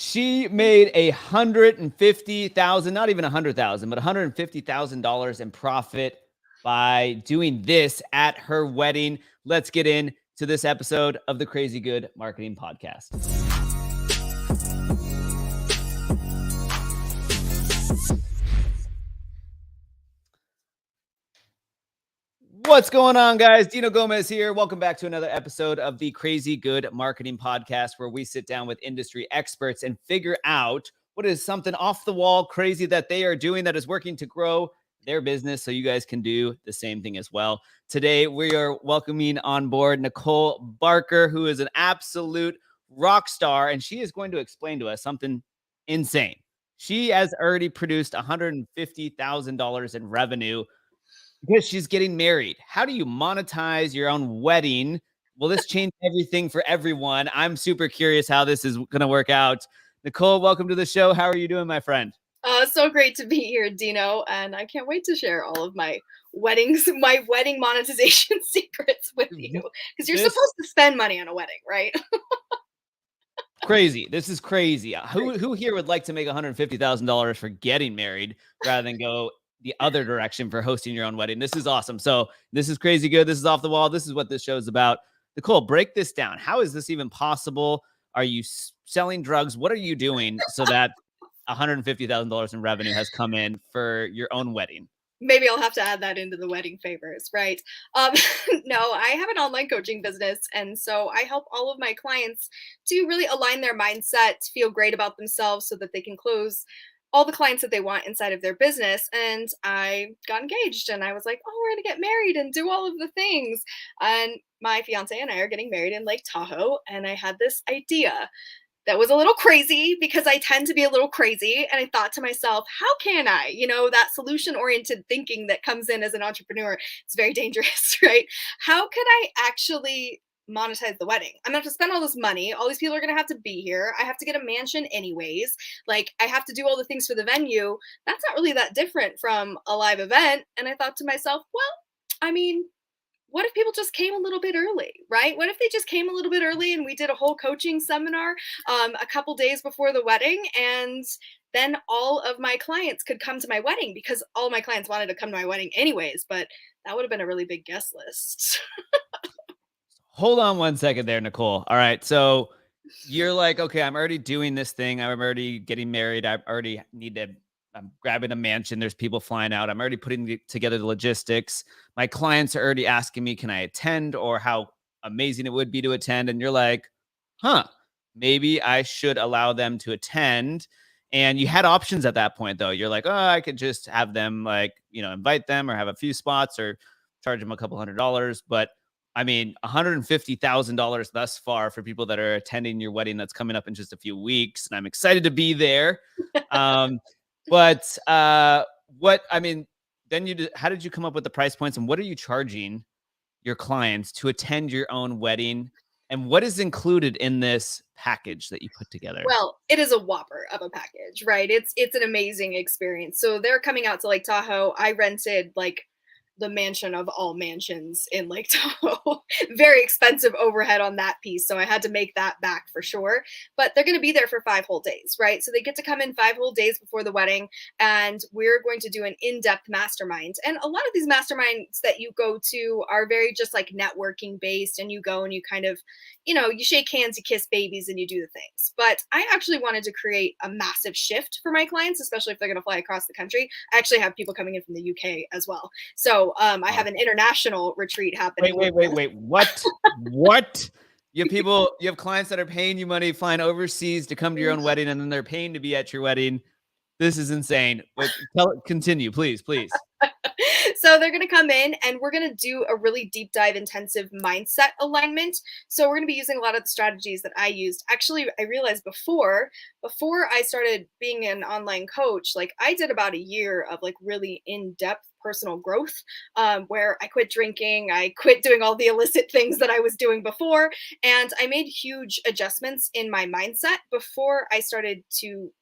She made $150,000, not even 100,000, but $150,000 in profit by doing this at her wedding. Let's get into this episode of the Crazy Good Marketing Podcast. What's going on, guys? Dino Gomez here. Welcome back to another episode of the Crazy Good Marketing Podcast, where we sit down with industry experts and figure out what is something off the wall crazy that they are doing that is working to grow their business so you guys can do the same thing as well. Today, we are welcoming on board Nicole Barker, who is an absolute rock star, and she is going to explain to us something insane. She has already produced $150,000 in revenue because she's getting married. How do you monetize your own wedding? Will this change everything for everyone? I'm super curious how this is going to work out. Nicole, welcome to the show. How are you doing, my friend? So great to be here, Dino, and I can't wait to share all of my wedding monetization secrets with you, because you're supposed to spend money on a wedding, right? Crazy. This is crazy. Who here would like to make $150,000 for getting married rather than go the other direction for hosting your own wedding? This is awesome. So this is crazy good. This is off the wall. This is what this show is about. Nicole, break this down. How is this even possible? Are you selling drugs? What are you doing so that $150,000 in revenue has come in for your own wedding? Maybe I'll have to add that into the wedding favors, right? No, I have an online coaching business. And so I help all of my clients to really align their mindset, feel great about themselves so that they can close all the clients that they want inside of their business. And I got engaged and I was like, oh, we're going to get married and do all of the things. And my fiance and I are getting married in Lake Tahoe. And I had this idea that was a little crazy because I tend to be a little crazy. And I thought to myself, how can I, that solution oriented thinking that comes in as an entrepreneur, it's very dangerous, right? How could I actually monetize the wedding? I'm gonna have to spend all this money. All these people are gonna have to be here. I have to get a mansion anyways. Like, I have to do all the things for the venue. That's not really that different from a live event. And I thought to myself, well, I mean, what if people just came a little bit early, right? What if they just came a little bit early and we did a whole coaching seminar a couple days before the wedding, and then all of my clients could come to my wedding, because all my clients wanted to come to my wedding anyways, but that would have been a really big guest list. Hold on one second there, Nicole. All right. So you're like, okay, I'm already doing this thing. I'm already getting married. I'm grabbing a mansion. There's people flying out. I'm already putting together the logistics. My clients are already asking me, can I attend, or how amazing it would be to attend? And you're like, maybe I should allow them to attend. And you had options at that point, though. You're like, oh, I could just have them invite them or have a few spots or charge them a couple $100. But I mean, $150,000 thus far for people that are attending your wedding that's coming up in just a few weeks. And I'm excited to be there. But how did you come up with the price points, and what are you charging your clients to attend your own wedding? And what is included in this package that you put together? Well, it is a whopper of a package, right? It's an amazing experience. So they're coming out to Lake Tahoe. I rented like the mansion of all mansions in Lake Tahoe. Very expensive overhead on that piece. So I had to make that back for sure. But they're going to be there for 5 whole days, right? So they get to come in 5 whole days before the wedding, and we're going to do an in-depth mastermind. And a lot of these masterminds that you go to are very just like networking based, and you go and you kind of, you shake hands, you kiss babies, and you do the things. But I actually wanted to create a massive shift for my clients, especially if they're going to fly across the country. I actually have people coming in from the UK as well. So I have an international retreat happening. Wait. What? You have clients that are paying you money, flying overseas to come to your own wedding, and then they're paying to be at your wedding. This is insane. Continue, please. So they're going to come in and we're going to do a really deep dive intensive mindset alignment. So we're going to be using a lot of the strategies that I used. Actually, I realized before I started being an online coach, like I did about a year of like really in-depth personal growth, where I quit drinking, I quit doing all the illicit things that I was doing before, and I made huge adjustments in my mindset before I started to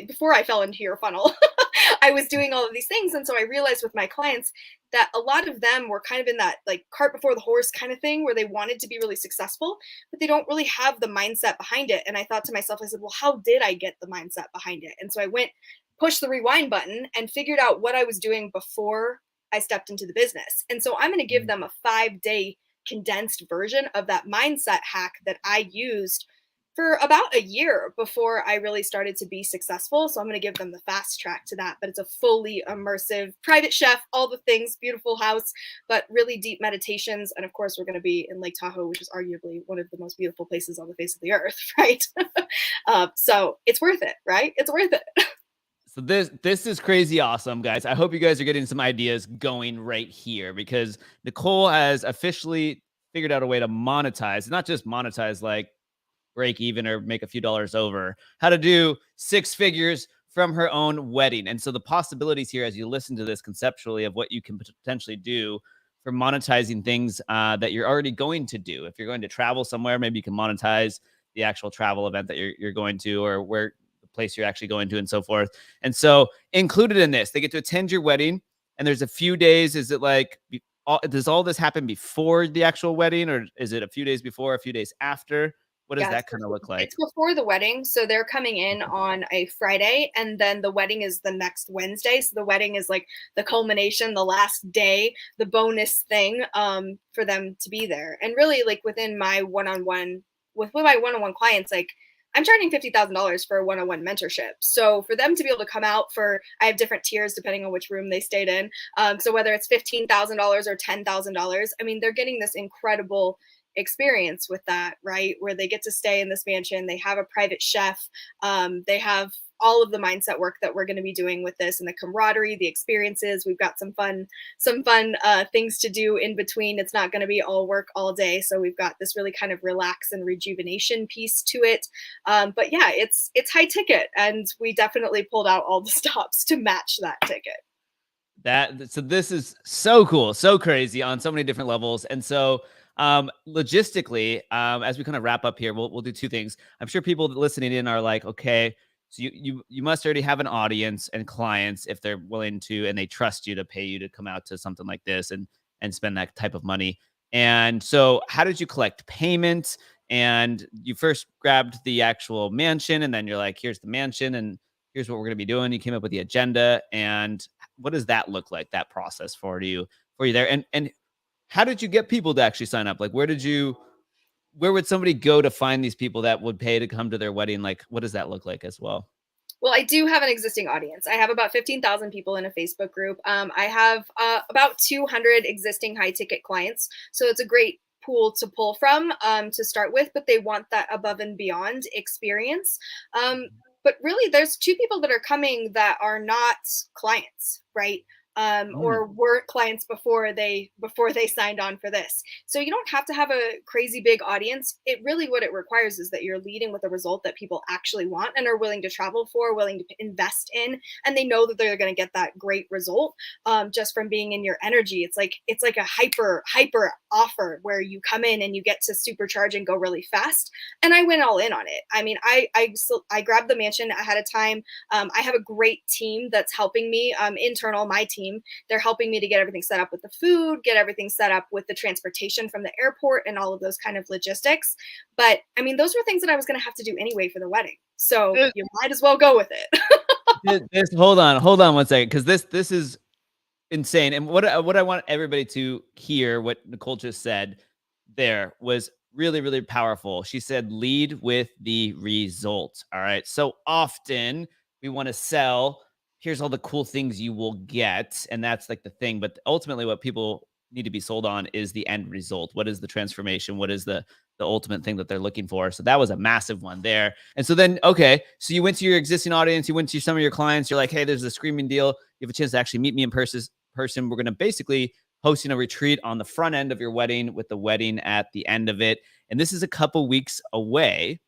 before I fell into your funnel. I was doing all of these things. And so I realized with my clients that a lot of them were kind of in that like cart before the horse kind of thing where they wanted to be really successful, but they don't really have the mindset behind it. And I thought to myself, I said, well, how did I get the mindset behind it? And so I went, pushed the rewind button and figured out what I was doing before I stepped into the business. And so I'm going to give them a 5-day condensed version of that mindset hack that I used for about a year before I really started to be successful. So I'm going to give them the fast track to that. But it's a fully immersive private chef, all the things, beautiful house, but really deep meditations. And of course, we're going to be in Lake Tahoe, which is arguably one of the most beautiful places on the face of the earth, right? So it's worth it, right? It's worth it. So this is crazy awesome, guys. I hope you guys are getting some ideas going right here because Nicole has officially figured out a way to monetize, not just monetize like break even or make a few dollars over, how to do 6 figures from her own wedding. And so the possibilities here, as you listen to this conceptually of what you can potentially do for monetizing things that you're already going to do. If you're going to travel somewhere, maybe you can monetize the actual travel event that you're going to, or where the place you're actually going to, and so forth. And so included in this, they get to attend your wedding, and there's a few days. Is it like, does all this happen before the actual wedding, or is it a few days before, a few days after? What does Yes, that kind of look like? it's before the wedding. So they're coming in on a Friday, and then the wedding is the next Wednesday. So the wedding is like the culmination, the last day, the bonus thing for them to be there. And really, like within my one-on-one with my one-on-one clients, like I'm charging $50,000 for a one-on-one mentorship. So for them to be able to come out for, I have different tiers depending on which room they stayed in. So whether it's $15,000 or $10,000, I mean, they're getting this incredible experience with that, right? Where they get to stay in this mansion, they have a private chef, they have all of the mindset work that we're going to be doing with this, and the camaraderie, the experiences. We've got some fun things to do in between. It's not going to be all work all day, so we've got this really kind of relax and rejuvenation piece to it. But yeah, it's high ticket, and we definitely pulled out all the stops to match that ticket. So this is so cool, so crazy on so many different levels. And so logistically, as we kind of wrap up here, we'll do 2 things. I'm sure people listening in are like, okay, so you must already have an audience and clients if they're willing to, and they trust you to pay you to come out to something like this and spend that type of money. And so how did you collect payment? And you first grabbed the actual mansion, and then you're like, here's the mansion, and here's what we're going to be doing. You came up with the agenda, and what does that look like, that process for you there? And how did you get people to actually sign up? Like, where would somebody go to find these people that would pay to come to their wedding? Like, what does that look like as well? Well, I do have an existing audience. I have about 15,000 people in a Facebook group. I have about 200 existing high ticket clients. So it's a great pool to pull from to start with, but they want that above and beyond experience. But really, there's 2 people that are coming that are not clients, right? Mm. Or weren't clients before they signed on for this. So you don't have to have a crazy big audience. It really, what it requires is that you're leading with a result that people actually want and are willing to travel for, willing to invest in, and they know that they're going to get that great result just from being in your energy. It's like a hyper offer where you come in and you get to supercharge and go really fast. And I went all in on it. I mean, I grabbed the mansion ahead of time. I have a great team that's helping me, internal, my team. They're helping me to get everything set up with the food, get everything set up with the transportation from the airport and all of those kind of logistics. But I mean, those were things that I was going to have to do anyway for the wedding. So This, you might as well go with it. hold on 1 second, because this is insane. And what I want everybody to hear, what Nicole just said there, was really, really powerful. She said, lead with the result. All right. So often we want to sell, here's all the cool things you will get. And that's like the thing. But ultimately, what people need to be sold on is the end result. What is the transformation? What is the ultimate thing that they're looking for? So that was a massive one there. And so then, okay, so you went to your existing audience, you went to some of your clients, you're like, hey, there's a screaming deal. You have a chance to actually meet me in person. We're going to basically hosting a retreat on the front end of your wedding with the wedding at the end of it. And this is a couple weeks away.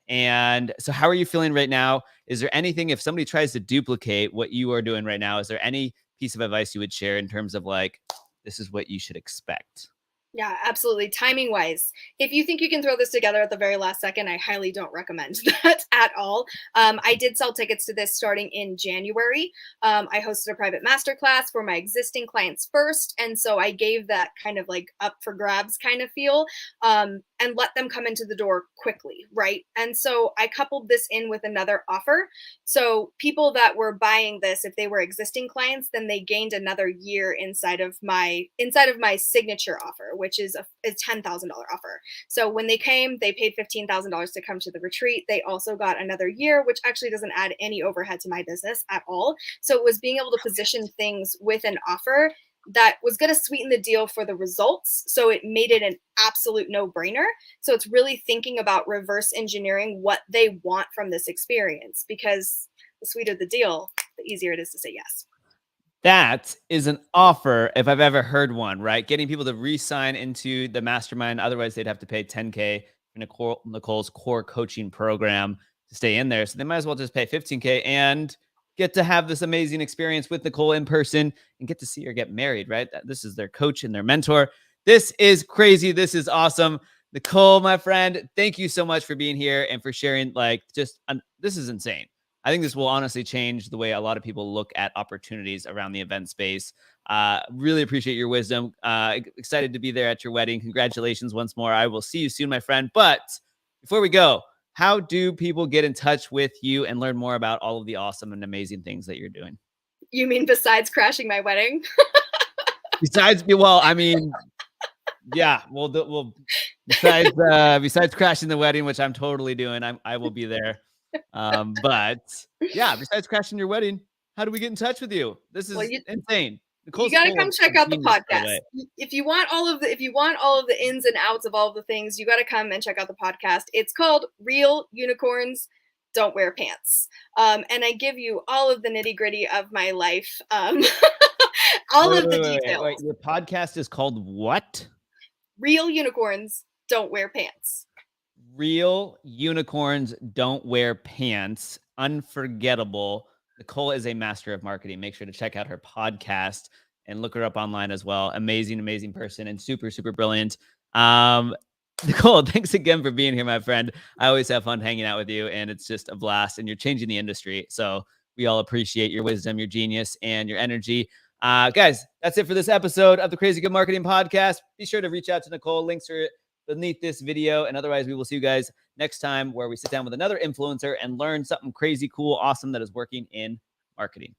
And so how are you feeling right now? Is there anything, if somebody tries to duplicate what you are doing right now, is there any piece of advice you would share in terms of like, this is what you should expect? Yeah, absolutely. Timing wise, if you think you can throw this together at the very last second, I highly don't recommend that at all. I did sell tickets to this starting in January. I hosted a private masterclass for my existing clients first. And so I gave that kind of like up for grabs kind of feel, and let them come into the door quickly. Right. And so I coupled this in with another offer. So people that were buying this, if they were existing clients, then they gained another year inside of my signature offer, which is a $10,000 offer. So when they came, they paid $15,000 to come to the retreat. They also got another year, which actually doesn't add any overhead to my business at all. So it was being able to position things with an offer that was going to sweeten the deal for the results. So it made it an absolute no brainer. So it's really thinking about reverse engineering what they want from this experience, because the sweeter the deal, the easier it is to say yes. That is an offer if I've ever heard one, right? Getting people to re-sign into the mastermind. Otherwise, they'd have to pay 10K for Nicole's core coaching program to stay in there. So they might as well just pay 15K and get to have this amazing experience with Nicole in person and get to see her get married, right? This is their coach and their mentor. This is crazy. This is awesome. Nicole, my friend, thank you so much for being here and for sharing. This is insane. I think this will honestly change the way a lot of people look at opportunities around the event space. Really appreciate your wisdom. Excited to be there at your wedding. Congratulations once more. I will see you soon, my friend. But before we go, how do people get in touch with you and learn more about all of the awesome and amazing things that you're doing? You mean besides crashing my wedding? I mean, yeah, besides crashing the wedding, which I'm totally doing, I will be there. But yeah, besides crashing your wedding, how do we get in touch with you? This Well, is you insane. you Nicole's got to full come of check out the genius, by the podcast. way. If you want all of the ins and outs of all of the things, you got to come and check out the podcast. It's called Real Unicorns Don't Wear Pants. And I give you all of the nitty gritty of my life, all of the Wait. details. Your podcast is called what? Real Unicorns Don't Wear Pants. Real Unicorns Don't Wear Pants. Unforgettable. Nicole is a master of marketing. Make sure to check out her podcast and look her up online as well. Amazing, amazing person and super, super brilliant. Nicole, thanks again for being here, my friend. I always have fun hanging out with you, and it's just a blast. And you're changing the industry. So we all appreciate your wisdom, your genius, and your energy. Guys, that's it for this episode of the Crazy Good Marketing Podcast. Be sure to reach out to Nicole. Links are beneath this video. And otherwise, we will see you guys next time where we sit down with another influencer and learn something crazy, cool, awesome that is working in marketing.